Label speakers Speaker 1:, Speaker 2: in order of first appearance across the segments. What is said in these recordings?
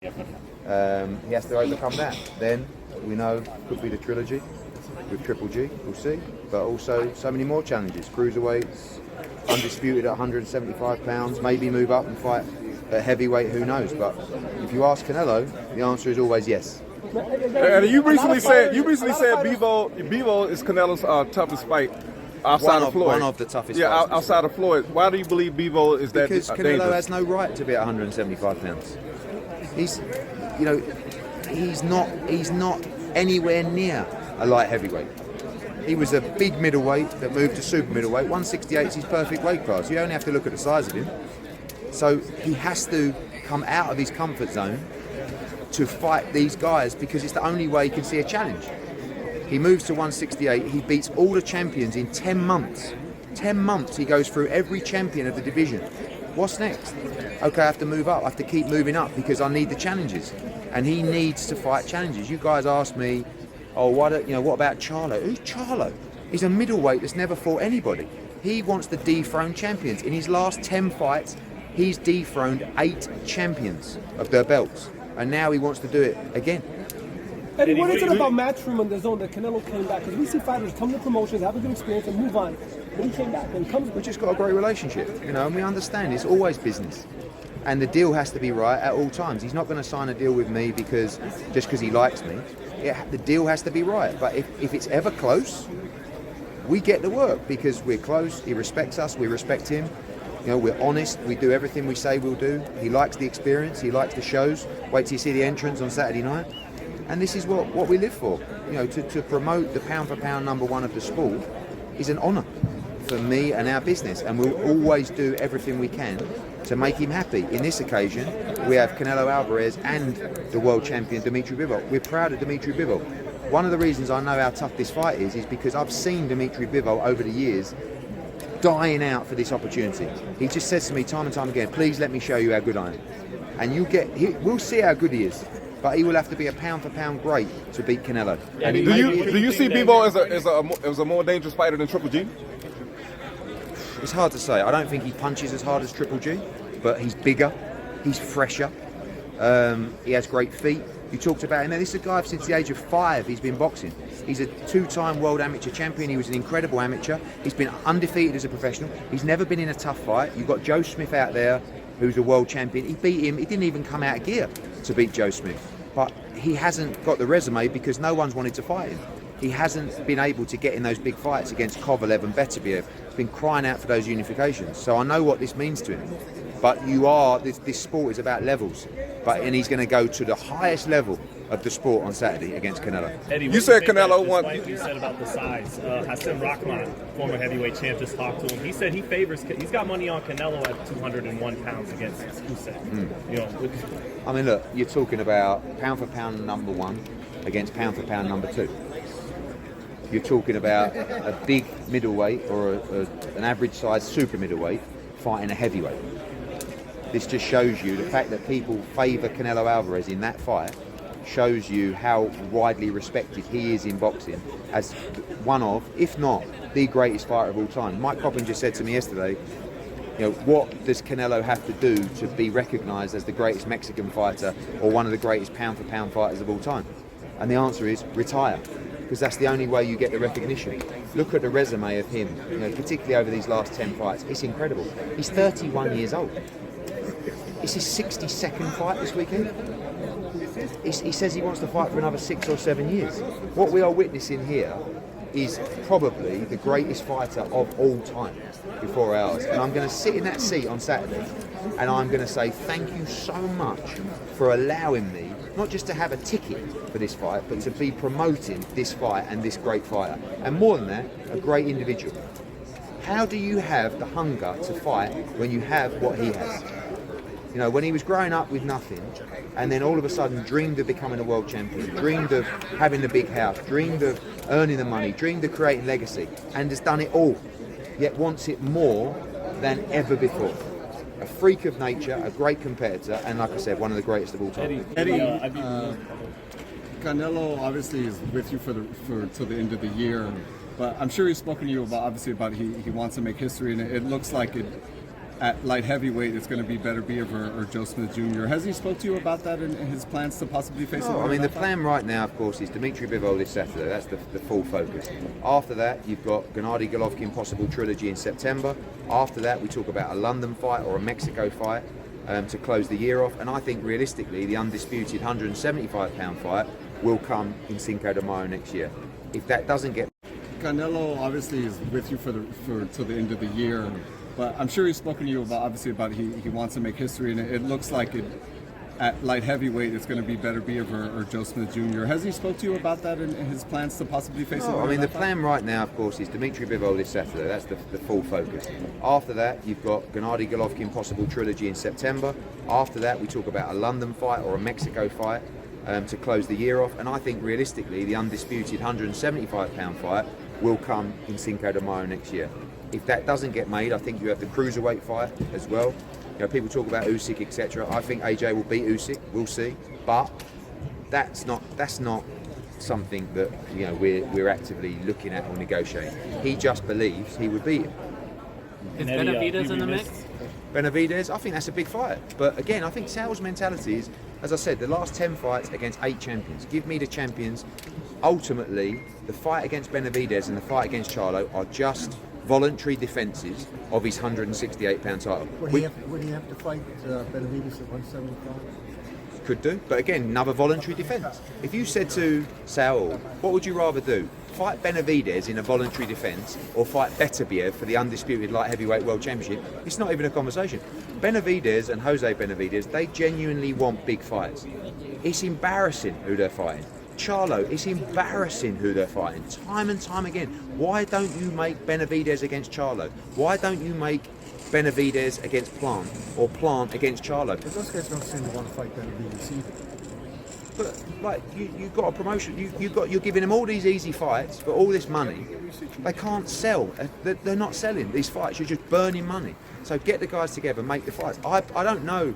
Speaker 1: He has to overcome that. Then we know could be the trilogy with Triple G, we'll see. But also so many more challenges. Cruiserweights, undisputed at 175 pounds, maybe move up and fight at heavyweight, who knows. But if you ask Canelo, the answer is always yes.
Speaker 2: And you recently said Bivol is Canelo's toughest fight outside of Floyd.
Speaker 1: One of the toughest
Speaker 2: fights.
Speaker 1: Yeah,
Speaker 2: outside of Floyd. Why do you believe Bivol is that
Speaker 1: dangerous? Because Canelo
Speaker 2: dangerous?
Speaker 1: has no right to be at 175 pounds. He's not anywhere near a light heavyweight. He was a big middleweight that moved to super middleweight. 168 is his perfect weight class. You only have to look at the size of him. So he has to come out of his comfort zone to fight these guys because it's the only way he can see a challenge. He moves to 168. He beats all the champions in 10 months. 10 months he goes through every champion of the division. What's next? Okay, I have to move up. I have to keep moving up because I need the challenges. And he needs to fight challenges. You guys asked me, what about Charlo? Who's Charlo? He's a middleweight that's never fought anybody. He wants to dethrone champions. In his last 10 fights, he's dethroned 8 champions of their belts. And now he wants to do it again.
Speaker 3: Eddie, what is it about Matchroom on the zone that Canelo came back? Because we see fighters come to promotions, have a good experience, and move on. But he came back and comes.
Speaker 1: We just got a great relationship, and we understand it's always business. And the deal has to be right at all times. He's not going to sign a deal with me just because he likes me. The deal has to be right. But if it's ever close, we get the work because we're close. He respects us. We respect him. We're honest. We do everything we say we'll do. He likes the experience. He likes the shows. Wait till you see the entrance on Saturday night. And this is what we live for. To promote the pound for pound #1 of the sport is an honour for me and our business. And we'll always do everything we can to make him happy. In this occasion, we have Canelo Alvarez and the world champion Dimitri Bivol. We're proud of Dimitri Bivol. One of the reasons I know how tough this fight is because I've seen Dimitri Bivol over the years dying out for this opportunity. He just says to me time and time again, please let me show you how good I am. And we'll see how good he is. But he will have to be a pound for pound great to beat Canelo.
Speaker 2: And do you see Bivol as a more dangerous fighter than Triple G?
Speaker 1: It's hard to say. I don't think he punches as hard as Triple G, but he's bigger, he's fresher, he has great feet. You talked about him. Now, this is a guy since the age of 5 he's been boxing. He's a 2-time world amateur champion. He was an incredible amateur. He's been undefeated as a professional. He's never been in a tough fight. You've got Joe Smith out there, who's a world champion. He beat him. He didn't even come out of gear to beat Joe Smith. But he hasn't got the resume because no one's wanted to fight him. He hasn't been able to get in those big fights against Kovalev and Beterbiev. He's been crying out for those unifications. So I know what this means to him. But this sport is about levels. And he's going to go to the highest level of the sport on Saturday against Canelo.
Speaker 4: Eddie,
Speaker 2: you said Canelo won.
Speaker 4: Despite what you said about the size, Hassan Rahman, former heavyweight champ, just talked to him. He said he's got money on Canelo at 201 pounds against Usyk.
Speaker 1: I mean, look, you're talking about pound for pound #1 against pound for pound #2. You're talking about a big middleweight or an average size super middleweight fighting a heavyweight. This just shows you the fact that people favour Canelo Alvarez in that fight shows you how widely respected he is in boxing as one of, if not the greatest fighter of all time. Mike Coppin just said to me yesterday, what does Canelo have to do to be recognised as the greatest Mexican fighter or one of the greatest pound for pound fighters of all time? And the answer is retire, because that's the only way you get the recognition. Look at the resume of him, particularly over these last 10 fights. It's incredible. He's 31 years old. It's his 62nd fight this weekend. He says he wants to fight for another 6 or 7 years. What we are witnessing here is probably the greatest fighter of all time before ours. And I'm going to sit in that seat on Saturday and I'm going to say thank you so much for allowing me not just to have a ticket for this fight, but to be promoting this fight and this great fighter. And more than that, a great individual. How do you have the hunger to fight when you have what he has? When he was growing up with nothing, and then all of a sudden dreamed of becoming a world champion, dreamed of having the big house, dreamed of earning the money, dreamed of creating legacy, and has done it all, yet wants it more than ever before. A freak of nature, a great competitor, and like I said, one of the greatest of all time.
Speaker 5: Eddie, Canelo obviously is with you till the end of the year, but I'm sure he's spoken to you about he wants to make history, and it looks like at light heavyweight, it's going to be Beterbiev or Joe Smith Jr. Has he spoke to you about that and his plans to possibly face him?
Speaker 1: I mean, the plan right now, of course, is Dmitry Bivol this Saturday. That's the full focus. After that, you've got Gennady Golovkin possible trilogy in September. After that, we talk about a London fight or a Mexico fight to close the year off. And I think realistically, the undisputed 175-pound fight will come in Cinco de Mayo next year. If that doesn't get...
Speaker 5: Canelo obviously is with you for till the end of the year, but I'm sure he's spoken to you about he wants to make history, and it looks like at light heavyweight it's going to be Beterbiev or Joe Smith Jr. Has he spoke to you about that and his plans to possibly face him?
Speaker 1: I mean, the plan right now, of course, is Dmitry Bivol this Saturday. That's the full focus. After that, you've got Gennady Golovkin possible trilogy in September. After that, we talk about a London fight or a Mexico fight to close the year off. And I think realistically, the undisputed 175-pound fight will come in Cinco de Mayo next year. If that doesn't get made, I think you have the cruiserweight fight as well. You know, people talk about Usyk, etc. I think AJ will beat Usyk. We'll see, but that's not something that we're actively looking at or negotiating. He just believes he would beat him.
Speaker 6: Is Benavidez in the mix?
Speaker 1: Benavidez, I think that's a big fight. But again, I think Saul's mentality is, as I said, the last 10 fights against 8 champions. Give me the champions. Ultimately, the fight against Benavidez and the fight against Charlo are just voluntary defences of his 168-pound title.
Speaker 7: Would he have to fight Benavidez at 175?
Speaker 1: Could do, but again, another voluntary defence. If you said to Saul, what would you rather do? Fight Benavidez in a voluntary defence or fight Beterbiev for the undisputed light heavyweight world championship? It's not even a conversation. Benavidez and Jose Benavidez, they genuinely want big fights. It's embarrassing who they're fighting. Charlo, it's embarrassing who they're fighting, time and time again. Why don't you make Benavidez against Charlo? Why don't you make Benavidez against Plant or Plant against Charlo?
Speaker 7: Because those guys don't seem to want to fight Benavidez either.
Speaker 1: But like you've got a promotion, you're giving them all these easy fights for all this money. They can't sell. They're not selling these fights. You're just burning money. So get the guys together, make the fights. I don't know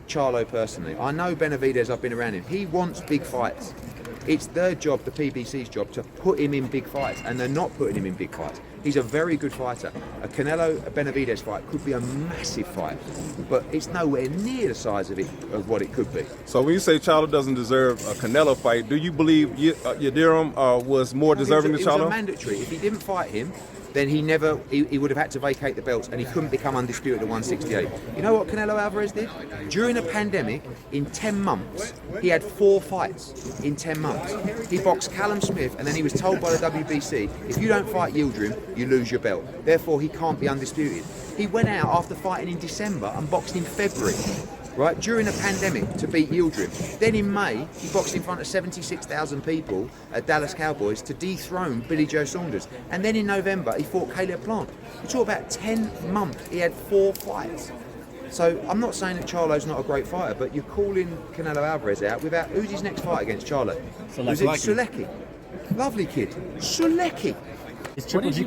Speaker 1: Charlo personally. I know Benavidez. I've been around him. He wants big fights. It's their job, the PBC's job, to put him in big fights, and they're not putting him in big fights. He's a very good fighter. A Canelo-Benavidez fight could be a massive fight, but it's nowhere near the size of what it could be.
Speaker 2: So when you say Charlo doesn't deserve a Canelo fight, do you believe Yildirim was more deserving than Charlo?
Speaker 1: It was a mandatory. If he didn't fight him, then he would have had to vacate the belts and he couldn't become undisputed at 168. You know what Canelo Alvarez did? During a pandemic, in 10 months, he had 4 fights in 10 months. He boxed Callum Smith and then he was told by the WBC, if you don't fight Yildirim, you lose your belt. Therefore, he can't be undisputed. He went out after fighting in December and boxed in February. Right, during a pandemic to beat Yildirim. Then in May, he boxed in front of 76,000 people at Dallas Cowboys to dethrone Billy Joe Saunders. And then in November, he fought Caleb Plant. You talk about 10 months, he had 4 fights. So I'm not saying that Charlo's not a great fighter, but you're calling Canelo Alvarez out without, who's his next fight against Charlo? Sulecki. Lovely kid. Sulecki.
Speaker 6: What did you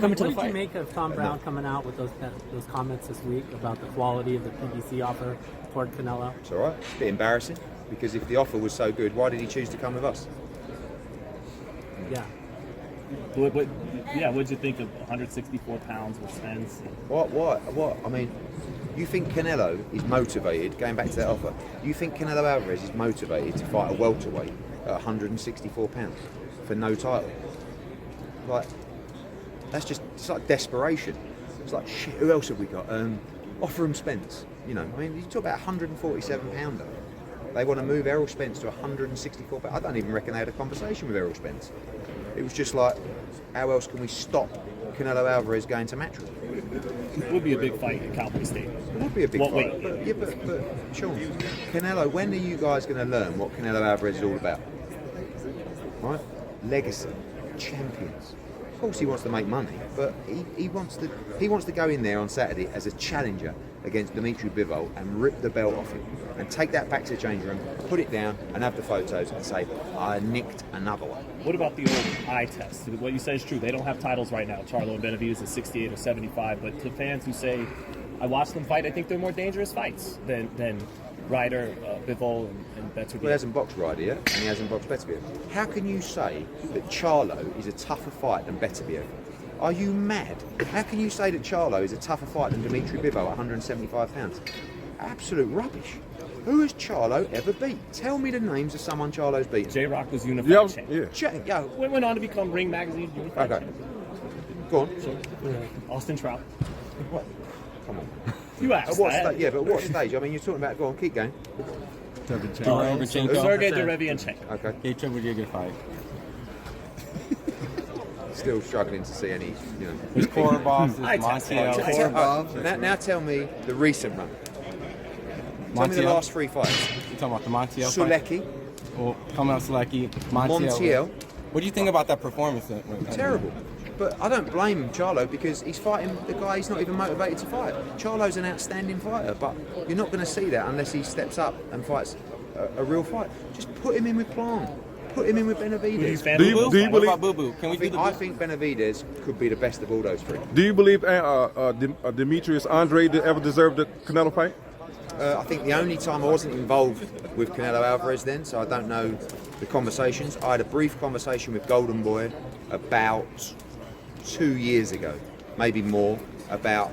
Speaker 6: make of Tom Brown coming out with those comments this week about the quality of the PBC offer toward Canelo?
Speaker 1: It's all right. It's a bit embarrassing because if the offer was so good, why did he choose to come with us?
Speaker 6: Yeah.
Speaker 4: What did you think of 164 pounds with Spence?
Speaker 1: What? I mean, you think Canelo is motivated, going back to that offer, you think Canelo Alvarez is motivated to fight a welterweight at 164 pounds for no title? Like, it's like desperation. It's like, shit, who else have we got? Offer him Spence. You know, I mean, you talk about 147 pounder. They want to move Errol Spence to 164 pounds. I don't even reckon they had a conversation with Errol Spence. It was just like, how else can we stop Canelo Alvarez going to Matchroom?
Speaker 4: It would be a big fight in Cowboy Stadium.
Speaker 1: It would be a big fight. But Sean, Canelo, when are you guys going to learn what Canelo Alvarez is all about? Right? Legacy, champions. Of course, he wants to make money, but he wants to go in there on Saturday as a challenger against Dmitry Bivol and rip the belt off him and take that back to the change room, put it down, and have the photos and say, I nicked another one.
Speaker 4: What about the old eye test? What you say is true. They don't have titles right now. Charlo and Benavidez is 68 or 75, but to fans who say, I watched them fight, I think they're more dangerous fights than Ryder, Bivol, and Beterbiev.
Speaker 1: Well, he hasn't boxed Ryder yet, and he hasn't boxed Beterbiev. How can you say that Charlo is a tougher fight than Beterbiev? Are you mad? How can you say that Charlo is a tougher fight than Dimitri Bivol at 175 pounds? Absolute rubbish. Who has Charlo ever beat? Tell me the names of someone Charlo's beaten.
Speaker 4: J-Rock was unified champ.
Speaker 1: Yeah.
Speaker 4: Went on to become Ring Magazine unified
Speaker 1: Okay.
Speaker 4: champ.
Speaker 1: Go on.
Speaker 4: Austin Trout.
Speaker 1: What? Come on.
Speaker 4: You asked
Speaker 1: At what
Speaker 4: that.
Speaker 1: stage? Yeah, but what stage? I mean, you're talking about. Go on, keep going.
Speaker 4: Sergey Derevianchenko.
Speaker 1: Okay.
Speaker 8: H would be a good fight.
Speaker 1: Still struggling to see any. You know.
Speaker 8: His core boss is
Speaker 4: I test
Speaker 8: Montiel.
Speaker 1: Now tell me the recent run. Tell me the
Speaker 8: Montiel?
Speaker 1: last 3 fights.
Speaker 8: You talking about the Montiel fight?
Speaker 1: Sulecki,
Speaker 8: Well, coming out Sulecki,
Speaker 1: Montiel.
Speaker 8: What do you think about that performance?
Speaker 1: Terrible. But I don't blame Charlo because he's fighting the guy he's not even motivated to fight. Charlo's an outstanding fighter, but you're not going to see that unless he steps up and fights a real fight. Just put him in with Plant. Put him in with Benavidez.
Speaker 2: Do you
Speaker 8: What
Speaker 2: believe?
Speaker 8: about Boo Boo? Can we do the
Speaker 1: I think Benavidez could be the best of all those 3.
Speaker 2: Do you believe Demetrius Andre ever deserved the Canelo fight?
Speaker 1: I think the only time I wasn't involved with Canelo Alvarez then, so I don't know the conversations. I had a brief conversation with Golden Boy about 2 years ago, maybe more, about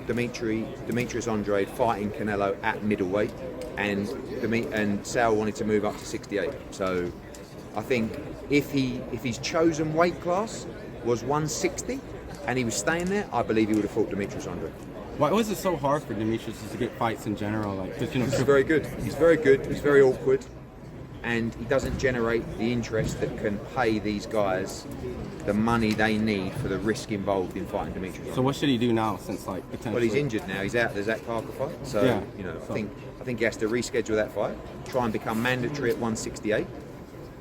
Speaker 1: Demetrius Andre fighting Canelo at middleweight, and Saul wanted to move up to 68. So I think if his chosen weight class was 160 and he was staying there, I believe he would have fought Demetrius Andre.
Speaker 8: Why was it so hard for Demetrius to get fights in general? Like, 'cause,
Speaker 1: He's very good. He's very good. He's very awkward, and he doesn't generate the interest that can pay these guys the money they need for the risk involved in fighting Demetrius.
Speaker 8: So what should he do now? Since like potentially.
Speaker 1: Well, he's injured now. He's out of the Zach Parker fight, so
Speaker 8: Yeah.
Speaker 1: I think he has to reschedule that fight. Try and become mandatory at 168.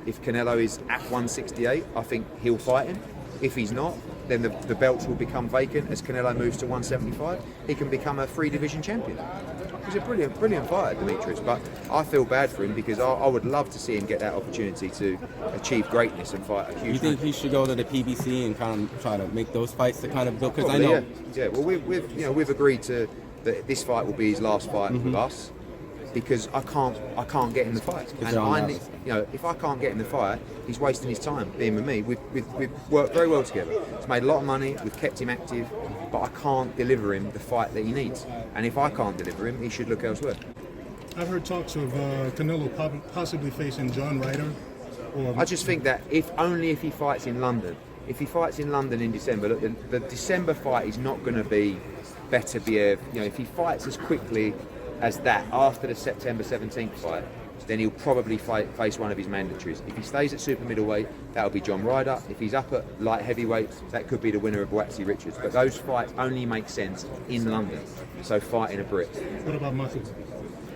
Speaker 1: If Canelo is at 168, I think he'll fight him. If he's not, then the belts will become vacant as Canelo moves to 175. He can become a 3-division champion. He's a brilliant fighter, Demetrius, but I feel bad for him because I would love to see him get that opportunity to achieve greatness and fight a huge.
Speaker 8: You think he should go to the PBC and kind of try to make those fights to kind of build? Because I
Speaker 1: Probably,
Speaker 8: know.
Speaker 1: Yeah. Well, we've agreed to that this fight will be his last fight with us because I can't get in the fight, and if I can't get in the fight, he's wasting his time being with me. We've worked very well together. He's made a lot of money. We've kept him active, but I can't deliver him the fight that he needs. And if I can't deliver him, he should look elsewhere.
Speaker 7: I've heard talks of Canelo possibly facing John Ryder. Or
Speaker 1: I just think that if he fights in London, if he fights in London in December, look, the December fight is not going to be better behaved. If he fights as quickly as that after the September 17th fight, then he'll probably face one of his mandatories. If he stays at super middleweight, that'll be John Ryder. If he's up at light heavyweight, that could be the winner of Waxy Richards. But those fights only make sense in London. So fighting a Brit.
Speaker 7: what about Maki?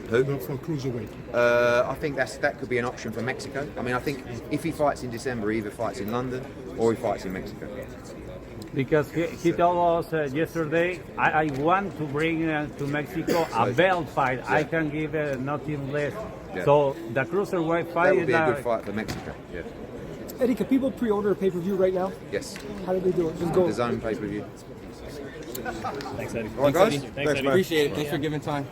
Speaker 1: Who?
Speaker 7: For cruiserweight.
Speaker 1: I think that could be an option for Mexico. I mean, I think if he fights in December, he either fights in London or he fights in Mexico.
Speaker 9: Because he told us yesterday, I want to bring to Mexico a belt fight. I can give nothing less.
Speaker 1: Yeah.
Speaker 9: So the cruiserweight fight
Speaker 1: That would be a
Speaker 9: is
Speaker 1: good fight for Mexico. Yeah.
Speaker 3: Eddie, can people pre-order a pay-per-view right now?
Speaker 1: Yes.
Speaker 3: How do they do it? Just go.
Speaker 1: The Zone pay-per-view.
Speaker 4: Thanks, Eddie.
Speaker 2: All right, guys.
Speaker 4: Thanks, Eddie.
Speaker 2: man.
Speaker 8: Appreciate it. Thanks for giving time.